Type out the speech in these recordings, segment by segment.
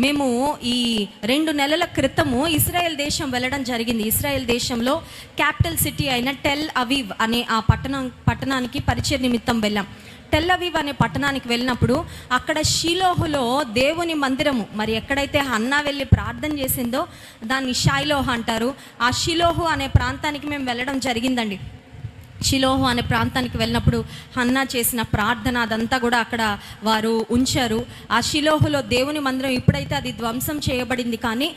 మేము ఈ 2 నెలల క్రితము ఇజ్రాయెల్ దేశం వెళ్ళడం జరిగింది. ఇజ్రాయెల్ దేశంలో క్యాపిటల్ సిటీ అయిన టెల్ అవీవ్ అనే ఆ పట్టణానికి పరిచయ నిమిత్తం వెళ్ళాం. టెల్ అవీవ్ అనే పట్టణానికి వెళ్ళినప్పుడు అక్కడ షిలోహులో దేవుని మందిరము, మరి ఎక్కడైతే హన్నా వెళ్ళి ప్రార్థన చేసిందో దాన్ని షైలోహ్ అంటారు. ఆ షిలోహు అనే ప్రాంతానికి మేము వెళ్ళడం జరిగిందండి. షిలోహు అనే ప్రాంతానికి వెళ్ళినప్పుడు హన్నా చేసిన ప్రార్థన అదంతా కూడా అక్కడ వారు ఉంచారు. ఆ షిలోహులో దేవుని మందిరం ఇప్పుడైతే అది ధ్వంసం చేయబడింది, కానీ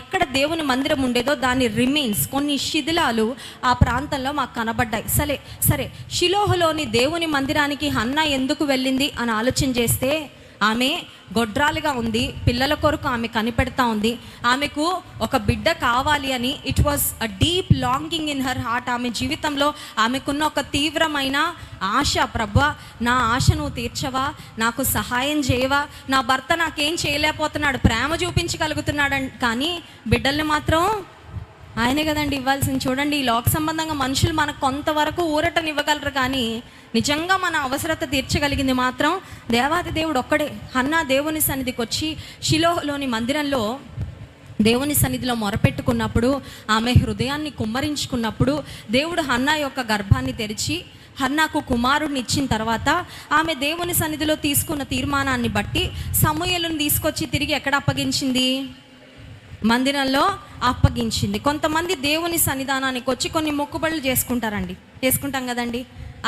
ఎక్కడ దేవుని మందిరం ఉండేదో దాని రిమైన్స్, కొన్ని శిథిలాలు ఆ ప్రాంతంలో మాకు కనబడ్డాయి. సరే షిలోహులోని దేవుని మందిరానికి హన్నా ఎందుకు వెళ్ళింది అని ఆలోచన చేస్తే, ఆమె గొడ్రాలుగా ఉంది, పిల్లల కొరకు ఆమె కనిపెడతా ఉంది. ఆమెకు ఒక బిడ్డ కావాలి అని it was a deep longing in her heart. ఆమె జీవితంలో ఆమెకున్న ఒక తీవ్రమైన ఆశ, ప్రభువా నా ఆశ నువ్వు తీర్చవా, నాకు సహాయం చేయవా, నా భర్త నాకేం చేయలేకపోతున్నాడు, ప్రేమ చూపించగలుగుతున్నాడు కానీ బిడ్డల్ని మాత్రం ఆయనే కదండి ఇవ్వాల్సింది. చూడండి, ఈ లోక సంబంధంగా మనుషులు మనకు కొంతవరకు ఊరటనివ్వగలరు, కానీ నిజంగా మన అవసరత తీర్చగలిగింది మాత్రం దేవాది దేవుడు ఒక్కడే. హన్నా దేవుని సన్నిధికి వచ్చి షిలోహులోని మందిరంలో దేవుని సన్నిధిలో మొరపెట్టుకున్నప్పుడు, ఆమె హృదయాన్ని కుమ్మరించుకున్నప్పుడు దేవుడు హన్నా యొక్క గర్భాన్ని తెరిచి హన్నాకు కుమారుడిని ఇచ్చిన తర్వాత ఆమె దేవుని సన్నిధిలో తీసుకున్న తీర్మానాన్ని బట్టి సమూయేలును తీసుకొచ్చి తిరిగి ఎక్కడ అప్పగించింది? మందిరంలో అప్పగించింది. కొంతమంది దేవుని సన్నిధానానికి వచ్చి కొన్ని మొక్కుబడులు చేసుకుంటాం కదండి.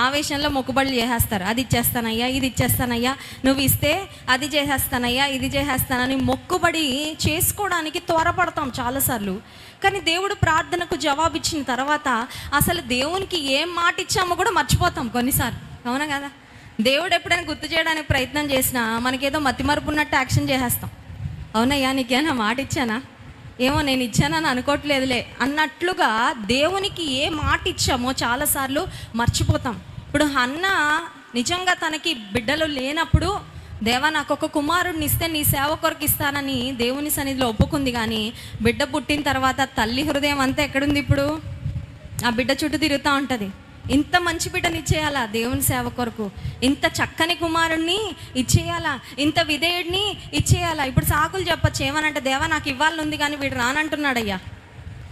ఆవేశంలో మొక్కుబడులు చేసేస్తారు. అది ఇచ్చేస్తానయ్యా, ఇది ఇచ్చేస్తానయ్యా, నువ్వు ఇస్తే అది చేసేస్తానయ్యా, ఇది చేసేస్తానని మొక్కుబడి చేసుకోవడానికి త్వరపడతాం చాలాసార్లు. కానీ దేవుడు ప్రార్థనకు జవాబిచ్చిన తర్వాత అసలు దేవునికి ఏం మాట ఇచ్చామో కూడా మర్చిపోతాం కొన్నిసార్లు, అవునా కదా? దేవుడు ఎప్పుడైనా గుర్తు చేయడానికి ప్రయత్నం చేసినా మనకేదో మతిమరుపు ఉన్నట్టు యాక్షన్ చేసేస్తాం. అవునయ్యా నీకేనా మాట ఇచ్చానా, ఏమో నేను ఇచ్చానని అనుకోవట్లేదులే అన్నట్లుగా దేవునికి ఏ మాట ఇచ్చామో చాలాసార్లు మర్చిపోతాం. ఇప్పుడు హన్నా నిజంగా తనకి బిడ్డలు లేనప్పుడు, దేవా నాకు ఒక కుమారుడిని ఇస్తే నీ సేవ కొరకు ఇస్తానని దేవుని సన్నిధిలో ఒప్పుకుంది. కానీ బిడ్డ పుట్టిన తర్వాత తల్లి హృదయం అంతా ఎక్కడుంది? ఇప్పుడు ఆ బిడ్డ చుట్టూ తిరుగుతూ ఉంటుంది. ఇంత మంచి బిడ్డని ఇచ్చేయాలా దేవుని సేవ కొరకు, ఇంత చక్కని కుమారుణ్ణి ఇచ్చేయాలా, ఇంత విధేయుడిని ఇచ్చేయాలా. ఇప్పుడు సాకులు చెప్పచ్చు ఏమనంటే, దేవా నాకు ఇవ్వాలని ఉంది కానీ వీడు రానంటున్నాడయ్యా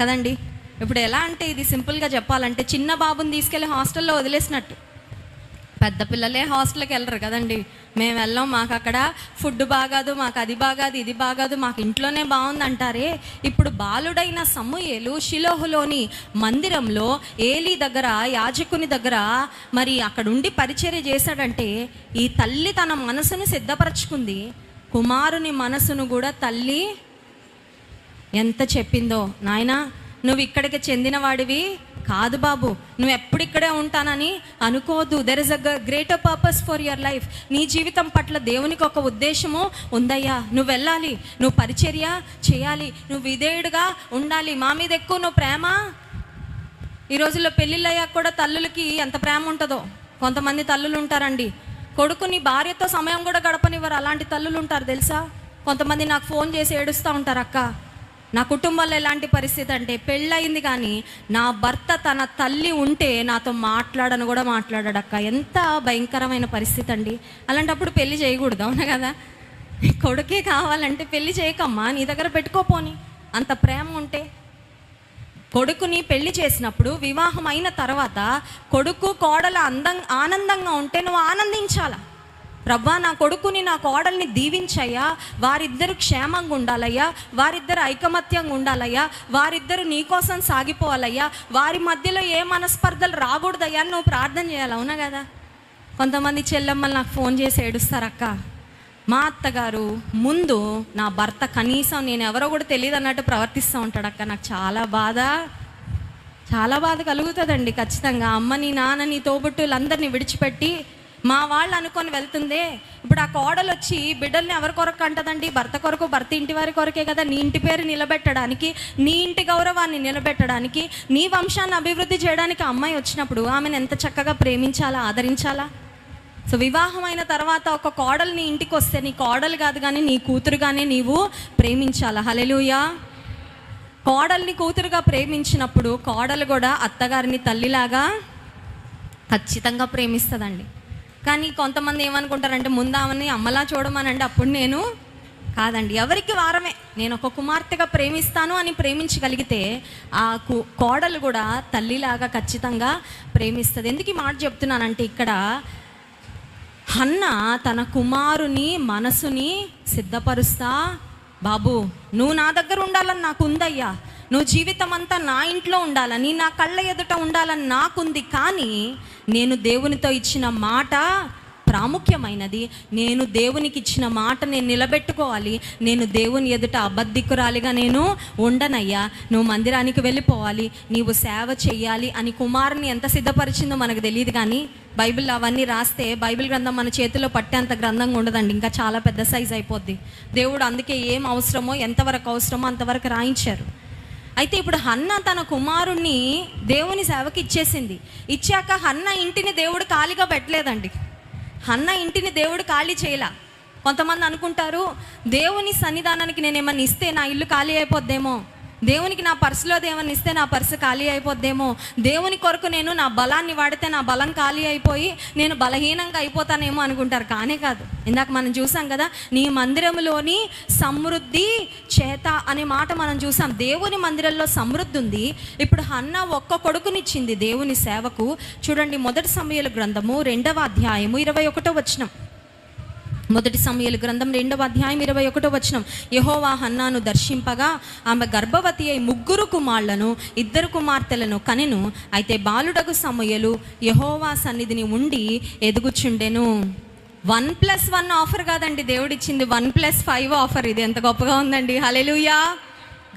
కదండి. ఇప్పుడు ఎలా అంటే, ఇది సింపుల్గా చెప్పాలంటే చిన్న బాబుని తీసుకెళ్ళి హాస్టల్లో వదిలేసినట్టు. పెద్ద పిల్లలే హాస్టల్కి వెళ్ళరు కదండి. మేము వెళ్ళాం, మాకు అక్కడ ఫుడ్ బాగాదు, మాకు అది బాగాదు, ఇది బాగాదు, మాకు ఇంట్లోనే బాగుంది అంటారే. ఇప్పుడు బాలుడైన సమూయేలు షిలోహులోని మందిరంలో ఏలీ దగ్గర, యాజకుని దగ్గర మరి అక్కడ ఉండి పరిచర్య చేశాడంటే, ఈ తల్లి తన మనసును సిద్ధపరచుకుంది. కుమారుని మనసును కూడా తల్లి ఎంత చెప్పిందో, నాయనా నువ్వు ఇక్కడికి చెందిన వాడివి కాదు బాబు, నువ్వు ఎప్పుడు ఇక్కడే ఉంటానని అనుకోవద్దు. There is a greater purpose for your life. నీ జీవితం పట్ల దేవునికి ఒక ఉద్దేశము ఉందయ్యా, నువ్వు వెళ్ళాలి, నువ్వు పరిచర్య చేయాలి, నువ్వు విధేయుడుగా ఉండాలి, మా మీద ఎక్కువ నువ్వు ప్రేమ. ఈ రోజుల్లో పెళ్ళిళ్ళయ్యాక కూడా తల్లులకి ఎంత ప్రేమ ఉంటుందో. కొంతమంది తల్లులు ఉంటారండి, కొడుకుని భార్యతో సమయం కూడా గడపనివ్వరు, అలాంటి తల్లులు ఉంటారు తెలుసా. కొంతమంది నాకు ఫోన్ చేసి ఏడుస్తూ ఉంటారు, అక్క నా కుటుంబంలో ఎలాంటి పరిస్థితి అంటే, పెళ్ళయింది కానీ నా భర్త తన తల్లి ఉంటే నాతో మాట్లాడను కూడా మాట్లాడాడు అక్క. ఎంత భయంకరమైన పరిస్థితి అండి. అలాంటప్పుడు పెళ్లి చేయకూడదు, అవునా కదా? కొడుకే కావాలంటే పెళ్లి చేయకమ్మా, నీ దగ్గర పెట్టుకోపోని. అంత ప్రేమ ఉంటే కొడుకుని పెళ్లి చేసినప్పుడు, వివాహం అయిన తర్వాత కొడుకు కోడలు ఆనందంగా ఉంటే నువ్వు ఆనందించాలా. రవ్వా నా కొడుకుని నా కోడల్ని దీవించయ్యా, వారిద్దరు క్షేమంగా ఉండాలయ్యా, వారిద్దరు ఐకమత్యంగా ఉండాలయ్యా, వారిద్దరు నీకోసం సాగిపోవాలయ్యా, వారి మధ్యలో ఏ మనస్పర్ధలు రాకూడదయ్యా అని నువ్వు ప్రార్థన చేయాలి, అవునా కదా? కొంతమంది చెల్లెమ్మలు నాకు ఫోన్ చేసి ఏడుస్తారు, అక్క మా అత్తగారు ముందు నా భర్త కనీసం నేను ఎవరో కూడా తెలియదు అన్నట్టు ప్రవర్తిస్తూ ఉంటాడు అక్క. నాకు చాలా బాధ కలుగుతుందండి. ఖచ్చితంగా అమ్మని, నాన్నని, తోబుట్టులందరినీ విడిచిపెట్టి మా వాళ్ళు అనుకొని వెళ్తుందే. ఇప్పుడు ఆ కోడలు వచ్చి బిడ్డల్ని ఎవరి కొరకు అంటదండి? భర్త కొరకు, భర్త ఇంటి వారి కొరకే కదా. నీ ఇంటి పేరు నిలబెట్టడానికి, నీ ఇంటి గౌరవాన్ని నిలబెట్టడానికి, నీ వంశాన్ని అభివృద్ధి చేయడానికి అమ్మాయి వచ్చినప్పుడు ఆమెను ఎంత చక్కగా ప్రేమించాలా, ఆదరించాలా. సో వివాహం అయిన తర్వాత ఒక కోడలు నీ ఇంటికి వస్తే నీ కోడలు కాదు కానీ నీ కూతురుగానే నీవు ప్రేమించాలా. హల్లెలూయా. కోడల్ని కూతురుగా ప్రేమించినప్పుడు కోడలు కూడా అత్తగారిని తల్లిలాగా ఖచ్చితంగా ప్రేమిస్తుందండి. కానీ కొంతమంది ఏమనుకుంటారంటే, ముందు ఆమెని అమ్మలా చూడమనండి, అప్పుడు నేను కాదండి, ఎవరికి వారమే. నేను ఒక కుమార్తెగా ప్రేమిస్తాను అని ప్రేమించగలిగితే ఆ కోడలు కూడా తల్లిలాగా ఖచ్చితంగా ప్రేమిస్తుంది. ఎందుకు ఈ మాట చెప్తున్నానంటే, ఇక్కడ హన్నా తన కుమారుని మనసుని సిద్ధపరుస్తా, బాబు నువ్వు నా దగ్గర ఉండాలని నాకు ఉందయ్యా, నువ్వు జీవితం అంతా నా ఇంట్లో ఉండాలని, నా కళ్ళ ఎదుట ఉండాలని నాకుంది, కానీ నేను దేవునితో ఇచ్చిన మాట ప్రాముఖ్యమైనది. నేను దేవునికి ఇచ్చిన మాట నేను నిలబెట్టుకోవాలి. నేను దేవుని ఎదుట అబద్ధికురాలిగా నేను ఉండనయ్యా. నువ్వు మందిరానికి వెళ్ళిపోవాలి, నీవు సేవ చెయ్యాలి అని కుమారుని ఎంత సిద్ధపరిచిందో మనకు తెలియదు. కానీ బైబిల్ అవన్నీ రాస్తే బైబిల్ గ్రంథం మన చేతిలో పట్టేంత గ్రంథంగా ఉండదండి, ఇంకా చాలా పెద్ద సైజ్ అయిపోద్ది. దేవుడు అందుకే ఏం అవసరమో, ఎంతవరకు అవసరమో అంతవరకు రాయించారు. అయితే ఇప్పుడు హన్నా తన కుమారుణ్ణి దేవుని సేవకి ఇచ్చాక హన్నా ఇంటిని దేవుడు ఖాళీగా పెట్టలేదండి. హన్నా ఇంటిని దేవుడు ఖాళీ చేయలా. కొంతమంది అనుకుంటారు, దేవుని సన్నిధానానికి నేను ఏమన్నా ఇస్తే నా ఇల్లు ఖాళీ అయిపోద్దేమో, దేవునికి నా పర్సులో ఏమన్నా ఇస్తే నా పర్సు ఖాళీ అయిపోద్దేమో, దేవుని కొరకు నేను నా బలాన్ని వాడితే నా బలం ఖాళీ అయిపోయి నేను బలహీనంగా అయిపోతానేమో అనుకుంటారు. కానే కాదు. ఇందాక మనం చూసాం కదా, నీ మందిరంలోని సమృద్ధి చేత అనే మాట మనం చూసాం. దేవుని మందిరంలో సమృద్ధి ఉంది. ఇప్పుడు హన్నా ఒక్క కొడుకునిచ్చింది దేవుని సేవకు. చూడండి, 1 సమూయేలు గ్రంథము 2వ అధ్యాయము 21వ వచనం. 1 సమూయేలు గ్రంథం 2వ అధ్యాయం 21వ వచనం. యెహోవా హన్నాను దర్శింపగా ఆమె గర్భవతి అయి 3 కుమారులను 2 కుమార్తెలను కనెను. అయితే బాలుడగు సమూయేలు యెహోవా సన్నిధిని ఉండి ఎదుగుచుండెను. 1+1 ఆఫర్ కాదండి దేవుడిచ్చింది, 1+5 ఆఫర్. ఇది ఎంత గొప్పగా ఉందండి. హల్లెలూయా.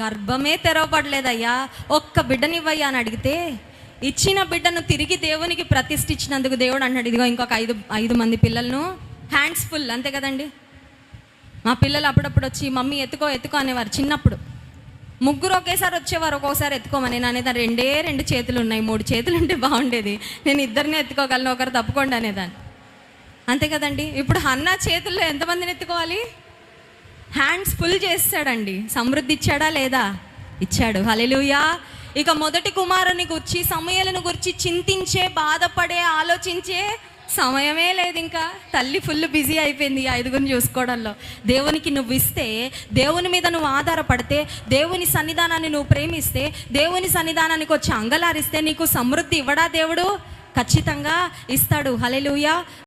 గర్భమే తెరవబడలేదయ్యా, ఒక్క బిడ్డనివ్వయ్యా అని అడిగితే ఇచ్చిన బిడ్డను తిరిగి దేవునికి ప్రతిష్ఠించినందుకు దేవుడు అన్నాడు, ఇదిగో ఇంకొక 5 మంది పిల్లలను, హ్యాండ్స్ ఫుల్. అంతే కదండి. మా పిల్లలు అప్పుడప్పుడు వచ్చి మమ్మీ ఎత్తుకో ఎత్తుకో అనేవారు. చిన్నప్పుడు 3 ఒకేసారి వచ్చేవారు, ఒక్కోసారి ఎత్తుకోమని. నేను అనేది 2 చేతులు ఉన్నాయి, 3 చేతులు ఉంటే బాగుండేది, నేను 2 ఎత్తుకోగలను, ఒకరు తప్పుకోండి అనేదాన్ని. అంతే కదండి. ఇప్పుడు హన్నా చేతుల్లో ఎంతమందిని ఎత్తుకోవాలి? హ్యాండ్స్ ఫుల్ చేస్తాడండి. సమృద్ధి ఇచ్చాడా లేదా? ఇచ్చాడు. హల్లెలూయా. ఇక మొదటి కుమారుని గురించి, సమూయేలును గురించి చింతించే, బాధపడే, ఆలోచించే సమయమే లేదు. ఇంకా తల్లి ఫుల్ బిజీ అయిపోయింది 5గురిని చూసుకోవడంలో. దేవునికి నువ్వు ఇస్తే, దేవుని మీద నువ్వు ఆధారపడితే, దేవుని సన్నిధానాన్ని నువ్వు ప్రేమిస్తే, దేవుని సన్నిధానానికి వచ్చి అంగలారిస్తే నీకు సమృద్ధి ఇవ్వడా దేవుడు? ఖచ్చితంగా ఇస్తాడు. హల్లెలూయా.